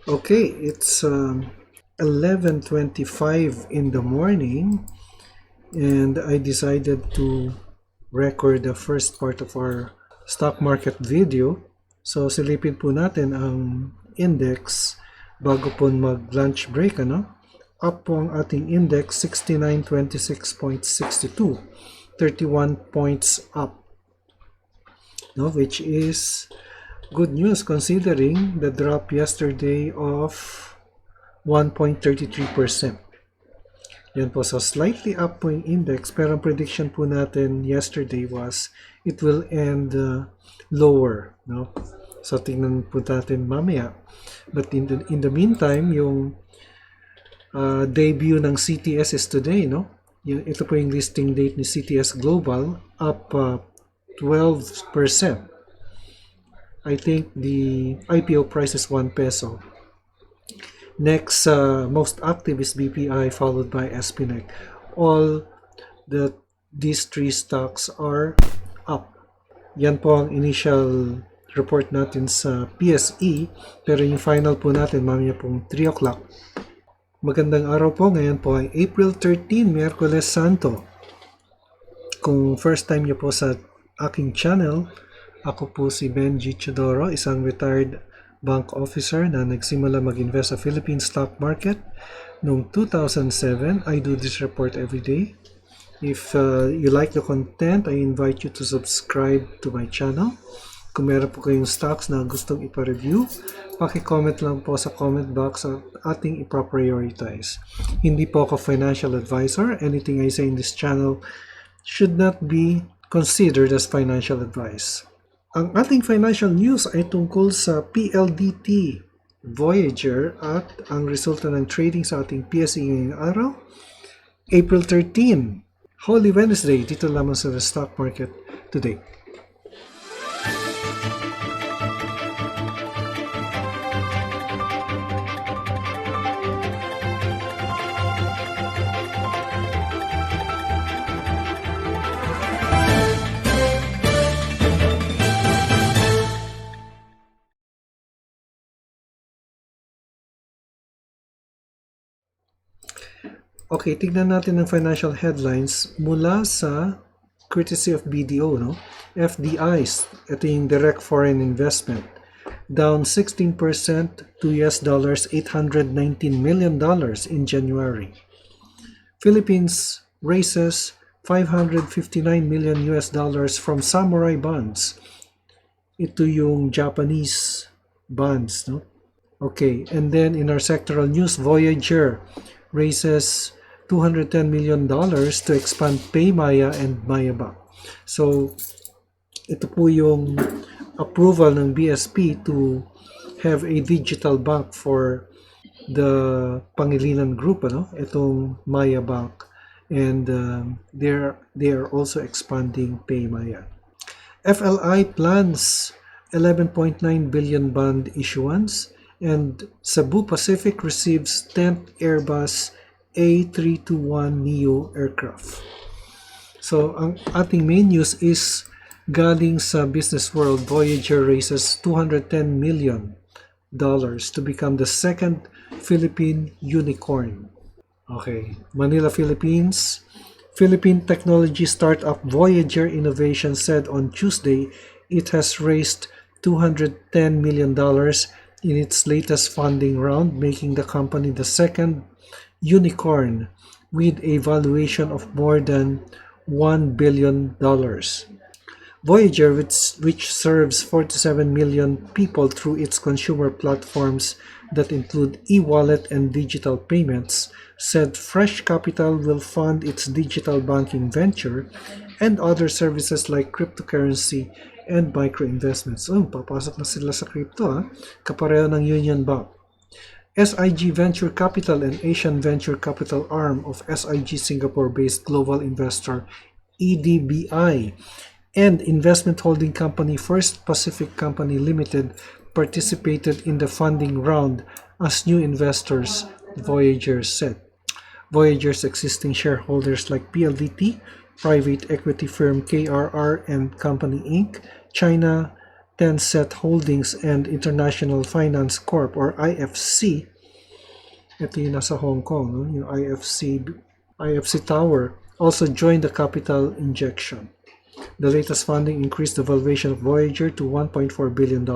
Okay, it's 11:25 in the morning, and I decided to record the first part of our stock market video. So silipin po natin ang index bago po mag-lunch break, ano? Up po ang ating index 6926.62, 31 points up, no? Which is good news considering the drop yesterday of 1.33%. Yan po, so slightly up po yung index, pero ang prediction po natin yesterday was it will end lower, no? So tingnan po natin mamaya. But in the meantime, yung debut ng CTS is today, no? Ito po yung listing date ni CTS Global, up 12%. I think the IPO price is 1 peso. Next, most active is BPI, followed by SPNEC. All these three stocks are up. Yan po ang initial report natin sa PSE, pero yung final po natin mamaya pong 3 o'clock. Magandang araw po, ngayon po ay April 13, Miyerkules Santo. Kung first time niyo po sa aking channel, ako po si Benji Chodoro, isang retired bank officer na nagsimula mag-invest sa Philippine Stock Market noong 2007. I do this report every day. If you like the content, I invite you to subscribe to my channel. Kung meron po kayong stocks na gustong ipa-review, paki-comment lang po sa comment box at ating ipa-prioritize. Hindi po ako financial advisor. Anything I say in this channel should not be considered as financial advice. Ang ating financial news ay tungkol sa PLDT Voyager at ang resulta ng trading sa ating PSE ngayong araw, April 13, Holy Wednesday, dito lamang sa the stock market today. Okay, tignan natin ang financial headlines mula sa courtesy of BDO, no? FDIs, ito yung direct foreign investment, down 16% to $819 million in January. Philippines raises $559 million from samurai bonds. Ito yung Japanese bonds, no? Okay, and then in our sectoral news, Voyager raises $210 million to expand PayMaya and Mayabank. So, ito po yung approval ng BSP to have a digital bank for the Pangilinan Group, ano? Itong Mayabank. And they are also expanding PayMaya. FLI plans 11.9 billion bond issuance, and Cebu Pacific receives 10th Airbus A321neo aircraft. So, ang ating main news is galing sa Business World. Voyager raises $210 million to become the second Philippine unicorn. Okay, Manila, Philippines. Philippine technology startup Voyager Innovation said on Tuesday it has raised $210 million in its latest funding round, making the company the second unicorn with a valuation of more than $1 billion. Voyager, which serves 47 million people through its consumer platforms that include e-wallet and digital payments, said fresh capital will fund its digital banking venture and other services like cryptocurrency and micro-investments. Papasok na sila sa crypto, kapareho ng Union Bank. SIG Venture Capital and Asian Venture Capital arm of SIG Singapore-based global investor EDBI and investment holding company First Pacific Company Limited participated in the funding round as new investors, Voyager said. Voyager's existing shareholders like PLDT, private equity firm KRR and Company Inc., China Tencent Holdings and International Finance Corp or IFC. Ito yung nasa Hong Kong, no? Yung IFC Tower also joined the capital injection. The latest funding increased the valuation of Voyager to $1.4 billion,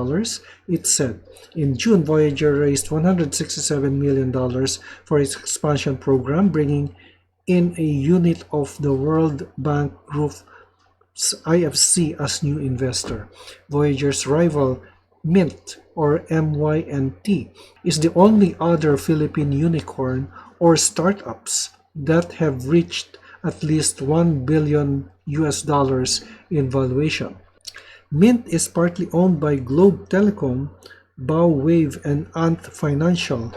it said. In June, Voyager raised $167 million for its expansion program, bringing in a unit of the World Bank Group's IFC as new investor. Voyager's rival, Mint, or MYNT, is the only other Philippine unicorn or startups that have reached at least $1 billion in valuation. Mint is partly owned by Globe Telecom, Bowwave, and Ant Financial,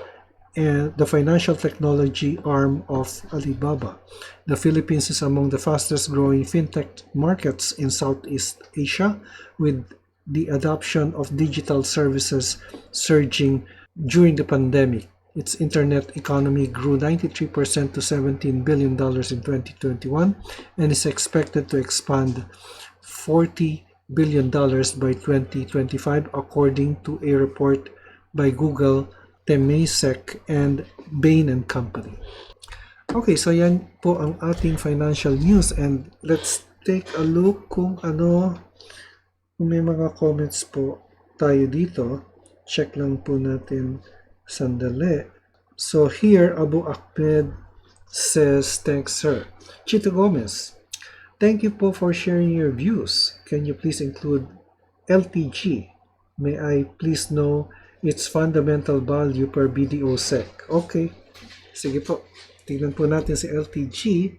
and the financial technology arm of Alibaba. The Philippines is among the fastest growing fintech markets in Southeast Asia, with the adoption of digital services surging during the pandemic. Its internet economy grew 93% to $17 billion in 2021 and is expected to expand $40 billion by 2025 according to a report by Google, Temasek, and Bain & Company. Okay, so yan po ang ating financial news, and let's take a look kung may mga comments po tayo dito. Check lang po natin sandali. So here, Abu Ahmed says, thanks sir. Chito Gomez, thank you po for sharing your views. Can you please include LTG? May I please know its fundamental value per BDO SEC? Okay, sige po. Tingnan po natin si LTG.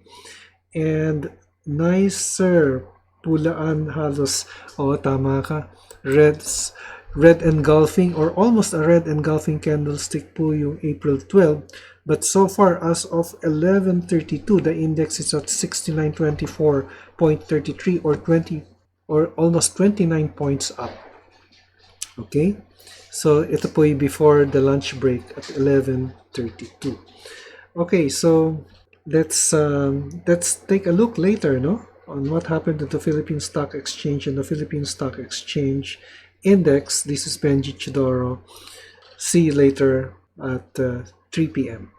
And nice sir, pulaan halos. O, tama ka. Red engulfing or almost a red engulfing candlestick po yung April 12. But so far, as of 11:32, the index is at 6924.33 or almost 29 points up. Okay? So ito po yung before the lunch break at 11:32. Okay, so let's take a look later, on what happened to the Philippine Stock Exchange and the Philippine Stock Exchange Index. This is Benji Chidoro. See you later at 3 p.m.